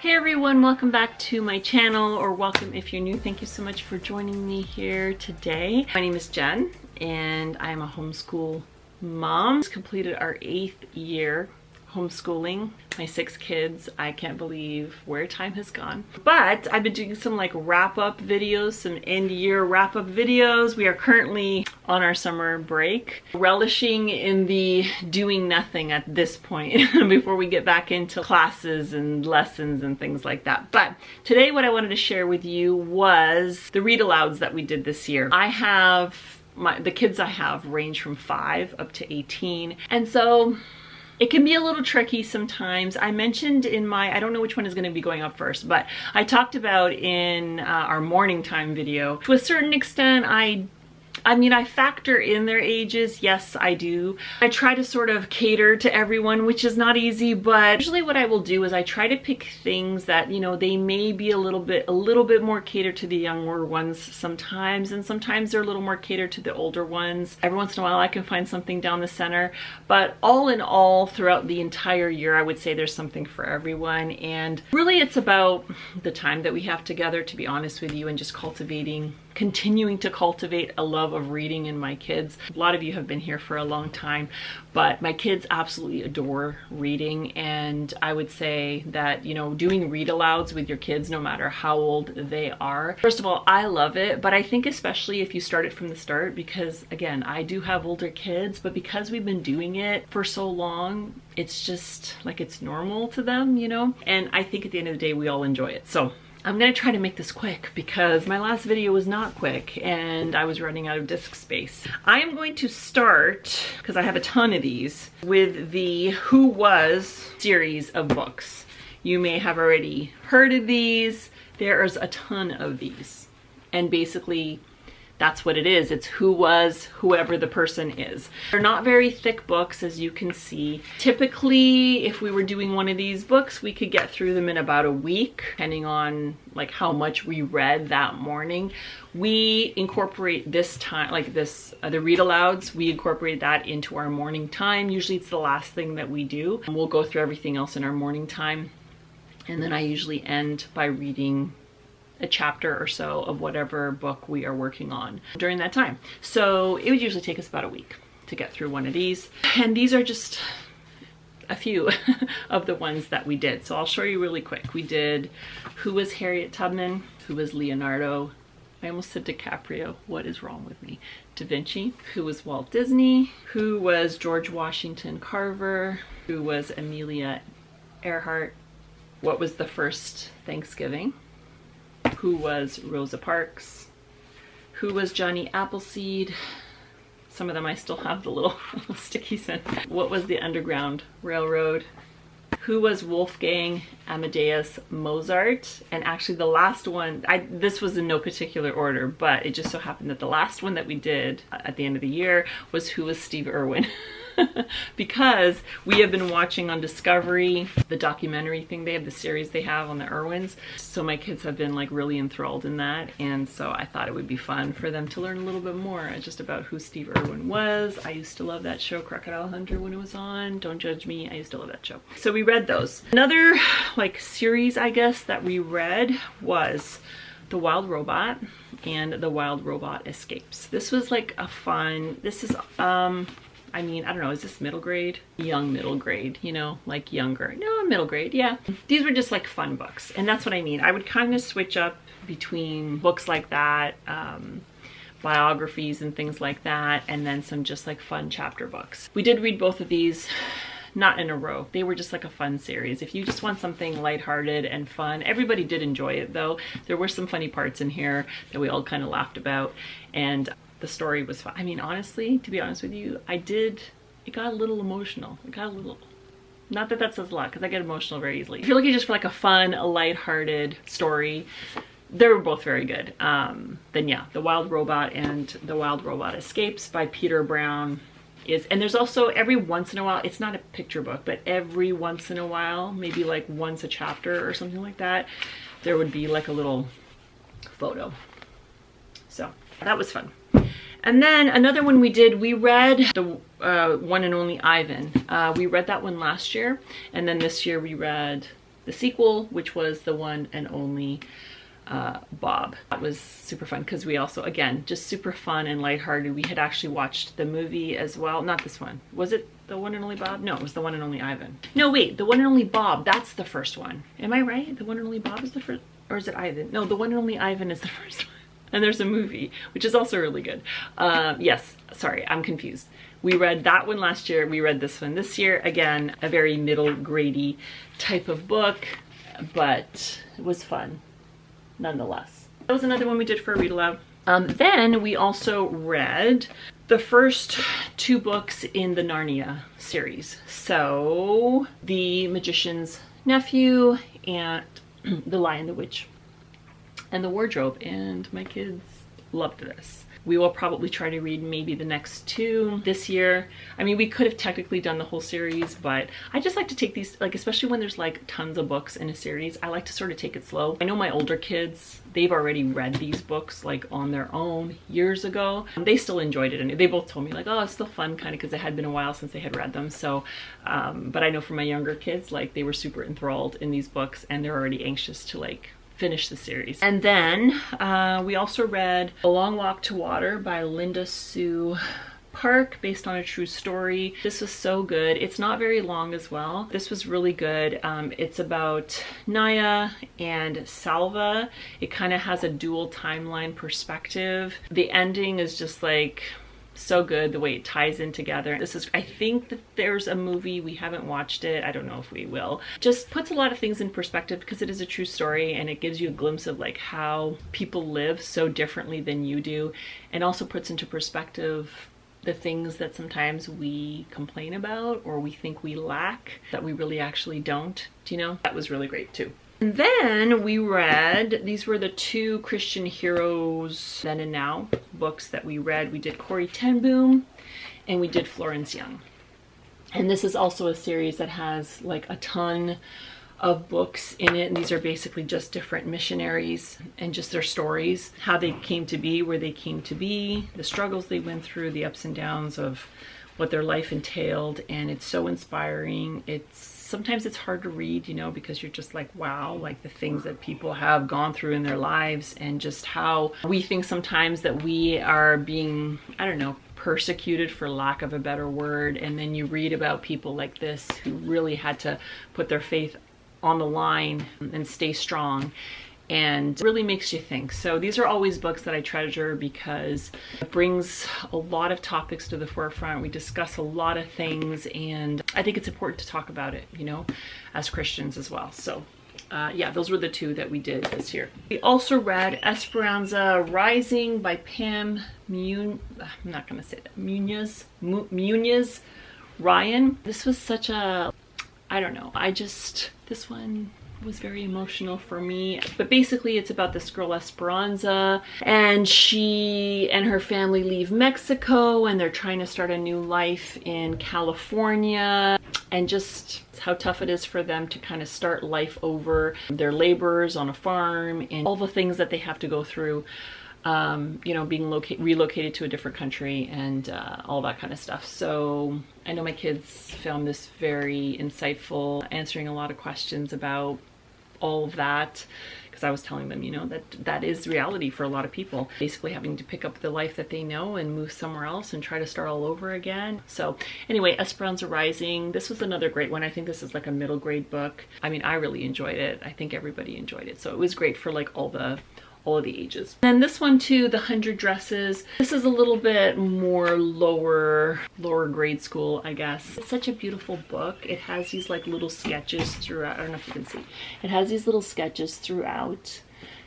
Hey everyone, welcome back to my channel, or welcome if you're new. Thank you so much for joining me here today. My name is Jen and I'm a homeschool mom. Just completed our 8th year homeschooling my 6 kids. I can't believe where time has gone. But I've been doing some like wrap-up videos, some end-year wrap-up videos. We are currently on our summer break, relishing in the doing nothing at this point before we get back into classes and lessons and things like that. But today what I wanted to share with you was the read alouds that we did this year. I have the kids I have range from 5 up to 18, and so it can be a little tricky sometimes. I mentioned in my, I don't know which one is going to be going up first, but I talked about in our morning time video, to a certain extent, I mean, I factor in their ages. Yes, I do. I try to sort of cater to everyone, which is not easy, but usually what I will do is I try to pick things that, you know, they may be a little bit more catered to the younger ones sometimes, and sometimes they're a little more catered to the older ones. Every once in a while I can find something down the center, but all in all, throughout the entire year, I would say there's something for everyone. And really it's about the time that we have together, to be honest with you, and just continuing to cultivate a love of reading in my kids. A lot of you have been here for a long time, but my kids absolutely adore reading, and I would say that, you know, doing read alouds with your kids, no matter how old they are, first of all, I love it, but I think especially if you start it from the start, because again, I do have older kids, but because we've been doing it for so long, it's just like it's normal to them, you know, and I think at the end of the day, we all enjoy it. So I'm gonna try to make this quick because my last video was not quick and I was running out of disk space. I am going to start, because I have a ton of these, with the Who Was series of books. You may have already heard of these. There's a ton of these. And basically, that's what it is. It's who was whoever the person is. They're not very thick books, as you can see. Typically, if we were doing one of these books, we could get through them in about a week, depending on like how much we read that morning. We incorporate this time, like this, the read alouds, we incorporate that into our morning time. Usually it's the last thing that we do. And we'll go through everything else in our morning time. And then I usually end by reading a chapter or so of whatever book we are working on during that time. So it would usually take us about a week to get through one of these. And these are just a few of the ones that we did. So I'll show you really quick. We did Who Was Harriet Tubman, Who Was Leonardo, I almost said DiCaprio, what is wrong with me? Da Vinci, Who Was Walt Disney, Who Was George Washington Carver, Who Was Amelia Earhart, What Was the First Thanksgiving, Who Was Rosa Parks, Who Was Johnny Appleseed. Some of them I still have the little stickies in. What Was the Underground Railroad? Who Was Wolfgang Amadeus Mozart? And actually the last one, this was in no particular order, but it just so happened that the last one that we did at the end of the year was Who Was Steve Irwin? Because we have been watching on Discovery, the documentary thing they have, the series they have on the Irwins. So my kids have been like really enthralled in that. And so I thought it would be fun for them to learn a little bit more just about who Steve Irwin was. I used to love that show, Crocodile Hunter, when it was on. Don't judge me, I used to love that show. So we read those. Another like series, I guess, that we read was The Wild Robot and The Wild Robot Escapes. This was like a fun, this is, I mean, I don't know, is this middle grade? Young middle grade, you know, like younger. No, middle grade, yeah. These were just like fun books, and that's what I mean. I would kind of switch up between books like that, biographies and things like that, and then some just like fun chapter books. We did read both of these, not in a row. They were just like a fun series. If you just want something lighthearted and fun, everybody did enjoy it though. There were some funny parts in here that we all kind of laughed about, and the story was fun. I mean, honestly, to be honest with you, it got a little emotional. It got a little, not that that says a lot, because I get emotional very easily. If you're looking just for like a fun, a lighthearted story, they were both very good. Then yeah, The Wild Robot and The Wild Robot Escapes by Peter Brown is, and there's also every once in a while, it's not a picture book, but every once in a while, maybe like once a chapter or something like that, there would be like a little photo. So that was fun. And then another one we did, we read the One and Only Ivan. We read that one last year, and then this year we read the sequel, which was The One and Only Bob. That was super fun because we also, again, just super fun and lighthearted. We had actually watched the movie as well. Not this one. Was it The One and Only Bob? No, it was The One and Only Ivan. No, wait, The One and Only Bob. That's the first one. Am I right? The One and Only Bob is the first, or is it Ivan? No, The One and Only Ivan is the first one. And there's a movie, which is also really good. Yes, sorry, I'm confused. We read that one last year. We read this one this year. Again, a very middle grade-y type of book, but it was fun nonetheless. That was another one we did for a read aloud. Then we also read the first 2 books in the Narnia series. So The Magician's Nephew and The Lion, the Witch, and the Wardrobe, and my kids loved this. We will probably try to read maybe the next 2 this year. I mean, we could have technically done the whole series, but I just like to take these, like, especially when there's like tons of books in a series, I like to sort of take it slow. I know my older kids, they've already read these books like on their own years ago. They still enjoyed it, and they both told me like, oh, it's still fun, kind of, because it had been a while since they had read them. So, but I know for my younger kids, like, they were super enthralled in these books, and they're already anxious to like finish the series. And then we also read A Long Walk to Water by Linda Sue Park, based on a true story. This was so good. It's not very long as well. This was really good. It's about Naya and Salva. It kind of has a dual timeline perspective. The ending is just like so good, the way it ties in together. This is, I think that there's a movie, we haven't watched it, I don't know if we will. Just puts a lot of things in perspective because it is a true story, and it gives you a glimpse of like how people live so differently than you do, and also puts into perspective the things that sometimes we complain about or we think we lack that we really actually don't. Do you know? That was really great too. And then we read, these were the 2 Christian Heroes Then and Now books that we read. We did Corrie ten Boom and we did Florence Young. And this is also a series that has like a ton of books in it, and these are basically just different missionaries and just their stories, how they came to be where they came to be, the struggles they went through, the ups and downs of what their life entailed. And it's so inspiring. Sometimes it's hard to read, you know, because you're just like, wow, like the things that people have gone through in their lives, and just how we think sometimes that we are being, I don't know, persecuted, for lack of a better word. And then you read about people like this who really had to put their faith on the line and stay strong, and really makes you think. So these are always books that I treasure because it brings a lot of topics to the forefront. We discuss a lot of things, and I think it's important to talk about it, you know, as Christians as well. So yeah, those were the 2 that we did this year. We also read Esperanza Rising by Pam I'm not gonna say that, Munoz Ryan. This was such a, I don't know, this one was very emotional for me. But basically it's about this girl Esperanza, and she and her family leave Mexico and they're trying to start a new life in California, and just how tough it is for them to kind of start life over. They're laborers on a farm and all the things that they have to go through, you know, being relocated to a different country and all that kind of stuff. So I know my kids found this very insightful, answering a lot of questions about all of that, because I was telling them, you know, that is reality for a lot of people, basically having to pick up the life that they know and move somewhere else and try to start all over again. So anyway, Esperanza Rising, this was another great one. I think this is like a middle grade book. I mean, I really enjoyed it. I think everybody enjoyed it. So it was great for like all of the ages. And this one too, The 100 Dresses. This is a little bit more lower grade school, I guess. It's such a beautiful book. It has these like little sketches throughout. I don't know if you can see. It has these little sketches throughout.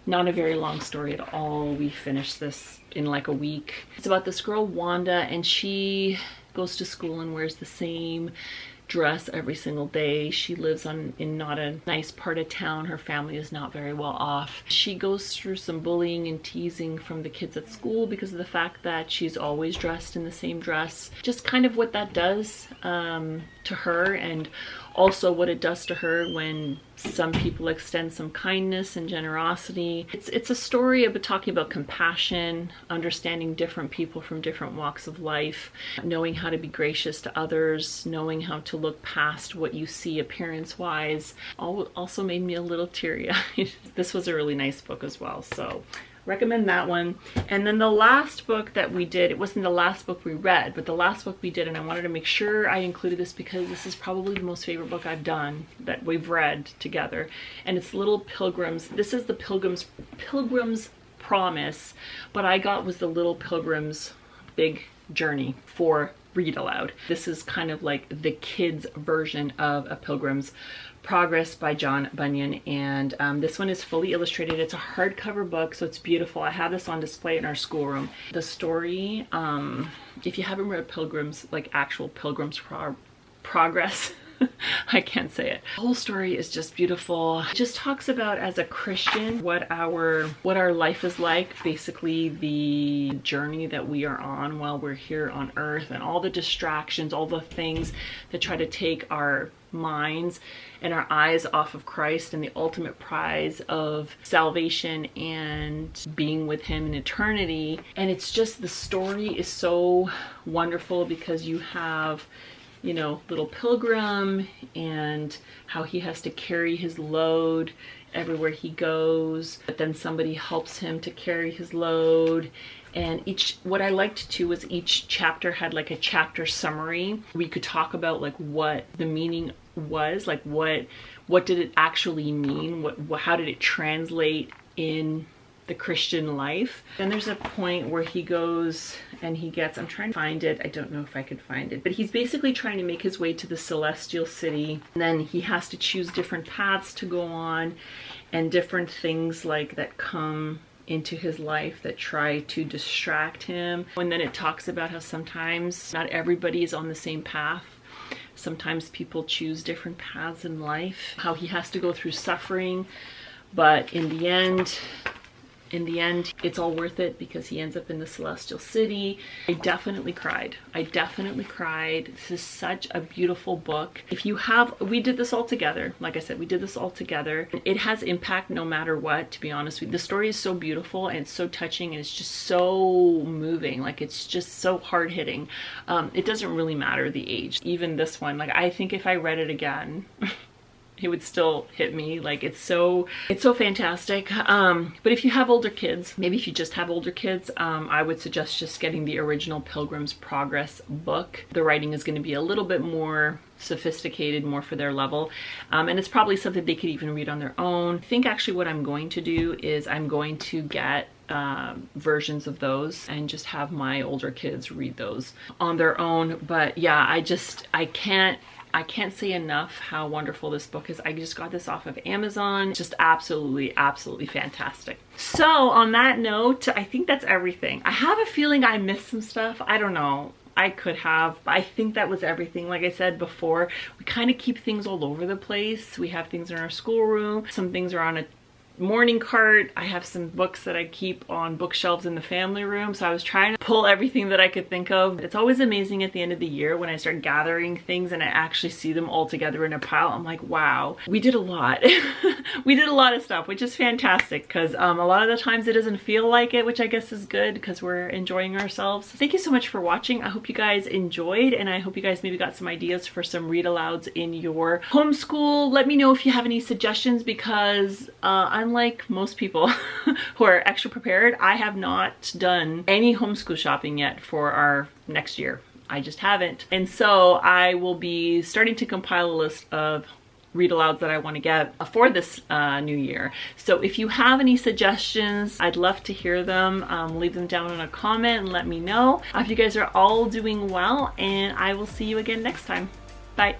Not a very long story at all. We finished this in like a week. It's about this girl, Wanda, and she goes to school and wears the same dress every single day. She lives in not a nice part of town. Her family is not very well off. She goes through some bullying and teasing from the kids at school because of the fact that she's always dressed in the same dress. Just kind of what that does to her, and also what it does to her when some people extend some kindness and generosity. It's a story about talking about compassion, understanding different people from different walks of life, knowing how to be gracious to others, knowing how to look past what you see appearance-wise. Also made me a little teary-eyed. This was a really nice book as well, so recommend that one. And then the last book that we did, it wasn't the last book we read, but the last book we did, and I wanted to make sure I included this because this is probably the most favorite book I've done that we've read together, and it's Little Pilgrims. This is the Pilgrims Promise, but I got was the Little Pilgrims Big Journey for Read Aloud. This is kind of like the kids version of A Pilgrim's Progress by John Bunyan, and this one is fully illustrated. It's a hardcover book, so it's beautiful. I have this on display in our schoolroom. The story, if you haven't read Pilgrims, like actual Pilgrim's Progress, I can't say it. The whole story is just beautiful. It just talks about, as a Christian, what our life is like, basically the journey that we are on while we're here on earth, and all the distractions, all the things that try to take our minds and our eyes off of Christ and the ultimate prize of salvation and being with him in eternity. And it's just, the story is so wonderful because you have, you know, little Pilgrim and how he has to carry his load everywhere he goes, but then somebody helps him to carry his load. And what I liked too was each chapter had like a chapter summary. We could talk about like what the meaning was, like what did it actually mean, how did it translate in the Christian life. Then there's a point where he goes and he gets, I'm trying to find it, I don't know if I could find it, but he's basically trying to make his way to the celestial city, and then he has to choose different paths to go on, and different things like that come into his life that try to distract him. And then it talks about how sometimes not everybody is on the same path. Sometimes people choose different paths in life, how he has to go through suffering, but in the end, it's all worth it because he ends up in the celestial city. I definitely cried. This is such a beautiful book. We did this all together. Like I said, we did this all together. It has impact no matter what, to be honest with you. The story is so beautiful and it's so touching and it's just so moving. Like, it's just so hard hitting. It doesn't really matter the age. Even this one, like, I think if I read it again, it would still hit me. Like, it's so fantastic. But if you have older kids, maybe if you just have older kids, I would suggest just getting the original Pilgrim's Progress book. The writing is going to be a little bit more sophisticated, more for their level, and it's probably something they could even read on their own. I think actually what I'm going to do is I'm going to get versions of those and just have my older kids read those on their own. But yeah, I can't say enough how wonderful this book is. I just got this off of Amazon. Just absolutely, absolutely fantastic. So on that note, I think that's everything. I have a feeling I missed some stuff. I don't know. I could have, but I think that was everything. Like I said before, we kind of keep things all over the place. We have things in our schoolroom. Some things are on a morning cart. I have some books that I keep on bookshelves in the family room, so I was trying to pull everything that I could think of. It's always amazing at the end of the year when I start gathering things and I actually see them all together in a pile. I'm like, wow, we did a lot. We did a lot of stuff, which is fantastic because a lot of the times it doesn't feel like it, which I guess is good because we're enjoying ourselves. Thank you so much for watching. I hope you guys enjoyed, and I hope you guys maybe got some ideas for some read alouds in your homeschool. Let me know if you have any suggestions, because unlike most people who are extra prepared, I have not done any homeschool shopping yet for our next year. I just haven't. And so I will be starting to compile a list of read alouds that I want to get for this new year. So if you have any suggestions, I'd love to hear them. Leave them down in a comment and let me know. I hope you guys are all doing well, and I will see you again next time. Bye.